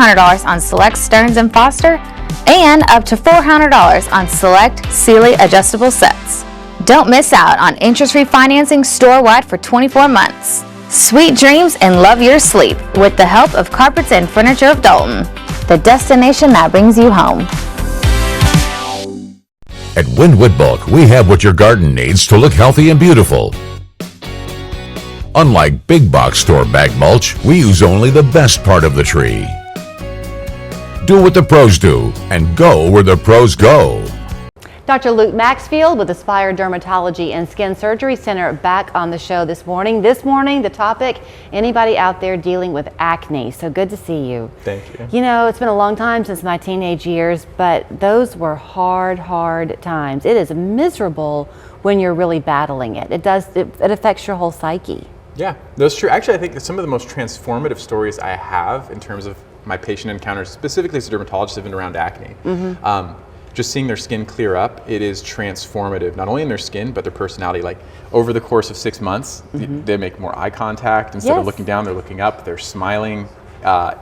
$200 on select Stearns & Foster and up to $400 on select Sealy adjustable sets. Don't miss out on interest-free financing store-wide for 24 months. Sweet dreams and love your sleep with the help of Carpets and Furniture of Dalton, the destination that brings you home. At Wynwood Bulk, we have what your garden needs to look healthy and beautiful. Unlike big box store bag mulch, we use only the best part of the tree. Do what the pros do and go where the pros go. Dr. Luke Maxfield with Aspire Dermatology and Skin Surgery Center back on the show this morning. This morning, the topic, anybody out there dealing with acne. So good to see you. Thank you. You know, it's been a long time since my teenage years, but those were hard times. It is miserable when you're really battling it. It affects your whole psyche. Yeah, that's true. Actually, I think some of the most transformative stories I have in terms of my patient encounters, specifically as a dermatologist, have been around acne. Just seeing their skin clear up, it is transformative, not only in their skin, but their personality. Like over the course of 6 months, they make more eye contact. Instead of looking down, they're looking up, they're smiling.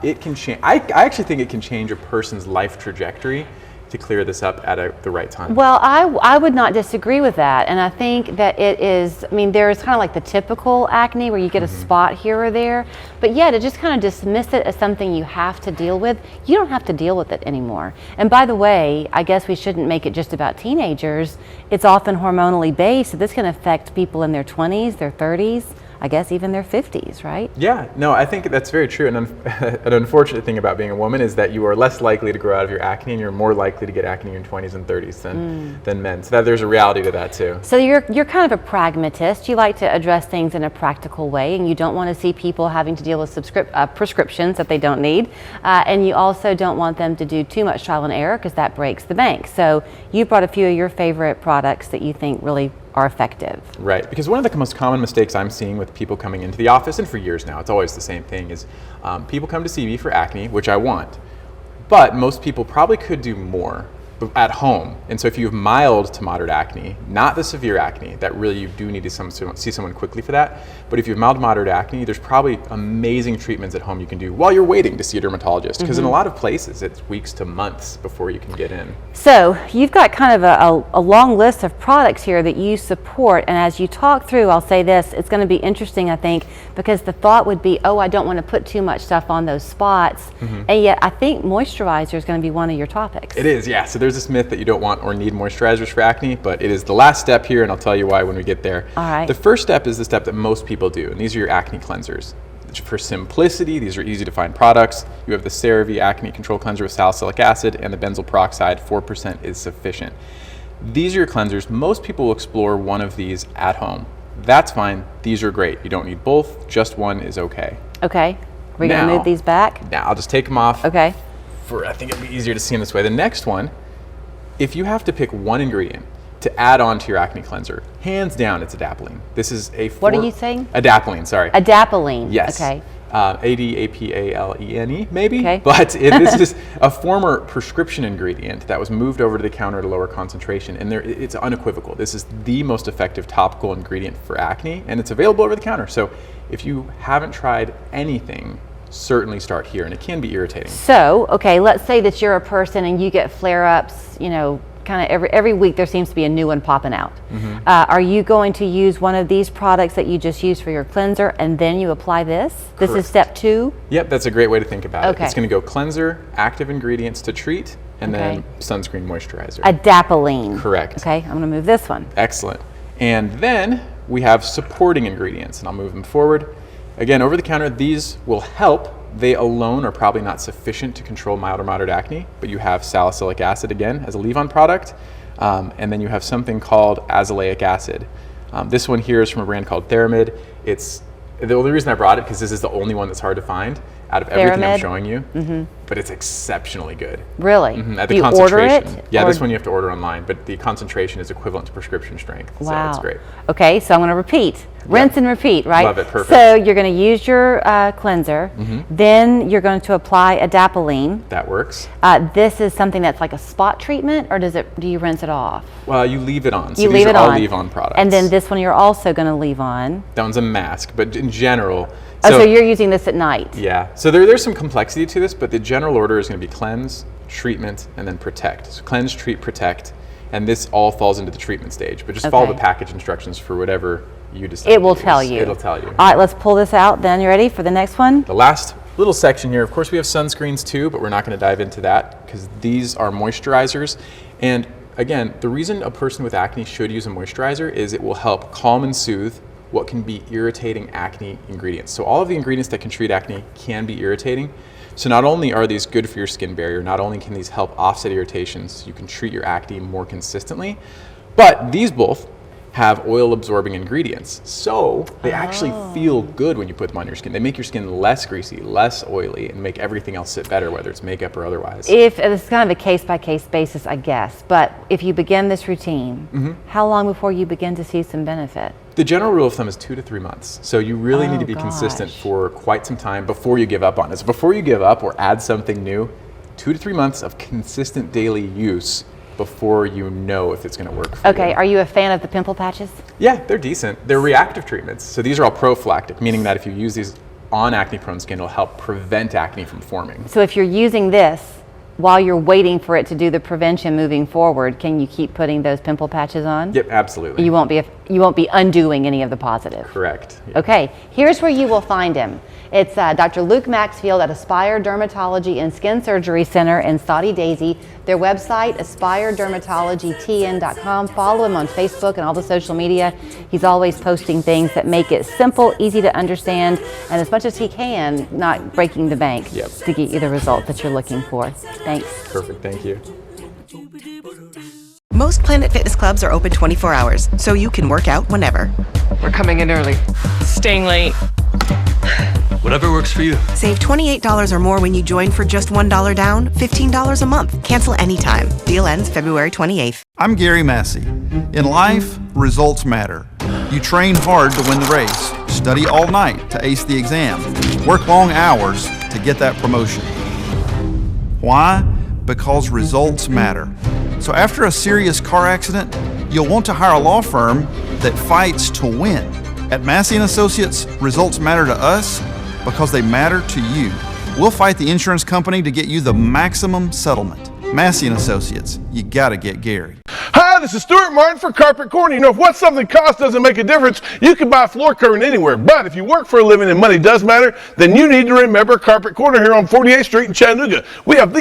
It can change. I actually think it can change a person's life trajectory to clear this up at the right time. Well, I would not disagree with that. And I think that it is, I mean, there's kind of like the typical acne where you get a spot here or there, but to just kind of dismiss it as something you have to deal with, you don't have to deal with it anymore. And by the way, I guess we shouldn't make it just about teenagers. It's often hormonally based, so this can affect people in their 20s, their 30s, I guess even their 50s, right? Yeah, no, I think that's very true. And an unfortunate thing about being a woman is that you are less likely to grow out of your acne, and you're more likely to get acne in your 20s and 30s than men. So there's a reality to that too. So you're kind of a pragmatist. You like to address things in a practical way, and you don't want to see people having to deal with prescriptions that they don't need. And you also don't want them to do too much trial and error because that breaks the bank. So you brought a few of your favorite products that you think really are effective. Right, because one of the most common mistakes I'm seeing with people coming into the office, and for years now, it's always the same thing, is people come to see me for acne, which I want, but most people probably could do more at home. And so if you have mild to moderate acne, not the severe acne, that really you do need to see someone quickly for that, but if you have mild to moderate acne, there's probably amazing treatments at home you can do while you're waiting to see a dermatologist, because in a lot of places it's weeks to months before you can get in. So you've got kind of a long list of products here that you support, and as you talk through, I'll say this, it's going to be interesting, I think, because the thought would be, oh, I don't want to put too much stuff on those spots, and yet I think moisturizer is going to be one of your topics. It is, yeah. So there's this myth that you don't want or need moisturizers for acne, but it is the last step here, and I'll tell you why when we get there. All right. The first step is the step that most people do, and these are your acne cleansers. For simplicity, these are easy to find products. You have the CeraVe Acne Control Cleanser with salicylic acid and the benzoyl peroxide, 4% is sufficient. These are your cleansers. Most people will explore one of these at home. That's fine. These are great. You don't need both. Just one is okay. Okay. We're going to move these back? Now, I'll just take them off. Okay. I think it'll be easier to see in this way. The next one, if you have to pick one ingredient to add on to your acne cleanser, hands down, it's adapalene. This is what are you saying? Adapalene, sorry. Adapalene. Yes. Okay. Adapalene, maybe? Okay. But this is a former prescription ingredient that was moved over to the counter at a lower concentration, and it's unequivocal. This is the most effective topical ingredient for acne, and it's available over the counter. So if you haven't tried anything, certainly start here, and it can be irritating. So, okay, let's say that you're a person and you get flare-ups, kind of every week there seems to be a new one popping out. Are you going to use one of these products that you just used for your cleanser and then you apply this? This is step 2? Yep, that's a great way to think about it. Okay. It's going to go cleanser, active ingredients to treat, and then sunscreen moisturizer. Adapalene. Correct. Okay, I'm going to move this one. Excellent. And then we have supporting ingredients, and I'll move them forward. Again, over the counter, these will help. They alone are probably not sufficient to control mild or moderate acne, but you have salicylic acid again as a leave-on product, and then you have something called azelaic acid. This one here is from a brand called Theramid. It's the only reason I brought it because this is the only one that's hard to find out of everything I'm showing you, but it's exceptionally good. Really? At the Do you concentration. order it? Yeah, this one you have to order online, but the concentration is equivalent to prescription strength. Wow. So it's great. Okay, so I'm going to repeat. Rinse and repeat, right? Love it, perfect. So you're going to use your cleanser, then you're going to apply adapalene. That works. This is something that's like a spot treatment, or do you rinse it off? Well, you leave it on. So you these leave are it all on. leave-on products. And then this one you're also going to leave on. That one's a mask, but in general, Oh, so you're using this at night? Yeah. So there's some complexity to this, but the general order is going to be cleanse, treatment, and then protect. So cleanse, treat, protect, and this all falls into the treatment stage. But just follow the package instructions for whatever you decide. It will tell you. It'll tell you. All right, let's pull this out then. You ready for the next one? The last little section here, of course we have sunscreens too, but we're not going to dive into that because these are moisturizers. And again, the reason a person with acne should use a moisturizer is it will help calm and soothe what can be irritating acne ingredients. So all of the ingredients that can treat acne can be irritating. So not only are these good for your skin barrier, not only can these help offset irritations, you can treat your acne more consistently, but these both have oil absorbing ingredients. So they actually feel good when you put them on your skin. They make your skin less greasy, less oily, and make everything else sit better, whether it's makeup or otherwise. If it's kind of a case by case basis, I guess, but if you begin this routine, how long before you begin to see some benefit? The general rule of thumb is 2 to 3 months. So you really need to be consistent for quite some time before you give up on it. So before you give up or add something new, 2 to 3 months of consistent daily use before you know if it's going to work for you. Okay, are you a fan of the pimple patches? Yeah, they're decent. They're reactive treatments. So these are all prophylactic, meaning that if you use these on acne-prone skin, it'll help prevent acne from forming. So if you're using this while you're waiting for it to do the prevention moving forward, can you keep putting those pimple patches on? Yep, absolutely. You won't be undoing any of the positive. Correct. Yep. Okay, here's where you will find him. It's Dr. Luke Maxfield at Aspire Dermatology and Skin Surgery Center in Saudi Daisy. Their website, aspiredermatologytn.com. Follow him on Facebook and all the social media. He's always posting things that make it simple, easy to understand, and as much as he can, not breaking the bank to get you the result that you're looking for. Thanks. Perfect, thank you. Most Planet Fitness clubs are open 24 hours, so you can work out whenever. We're coming in early. Staying late. Whatever works for you. Save $28 or more when you join for just $1 down, $15 a month. Cancel anytime. Deal ends February 28th. I'm Gary Massey. In life, results matter. You train hard to win the race, study all night to ace the exam, work long hours to get that promotion. Why? Because results matter. So after a serious car accident, you'll want to hire a law firm that fights to win. At Massey & Associates, results matter to us because they matter to you. We'll fight the insurance company to get you the maximum settlement. Massey & Associates, you gotta get Gary. Hi, this is Stuart Martin for Carpet Corner. You know, if what something costs doesn't make a difference, you can buy floor covering anywhere. But if you work for a living and money does matter, then you need to remember Carpet Corner here on 48th Street in Chattanooga. We have the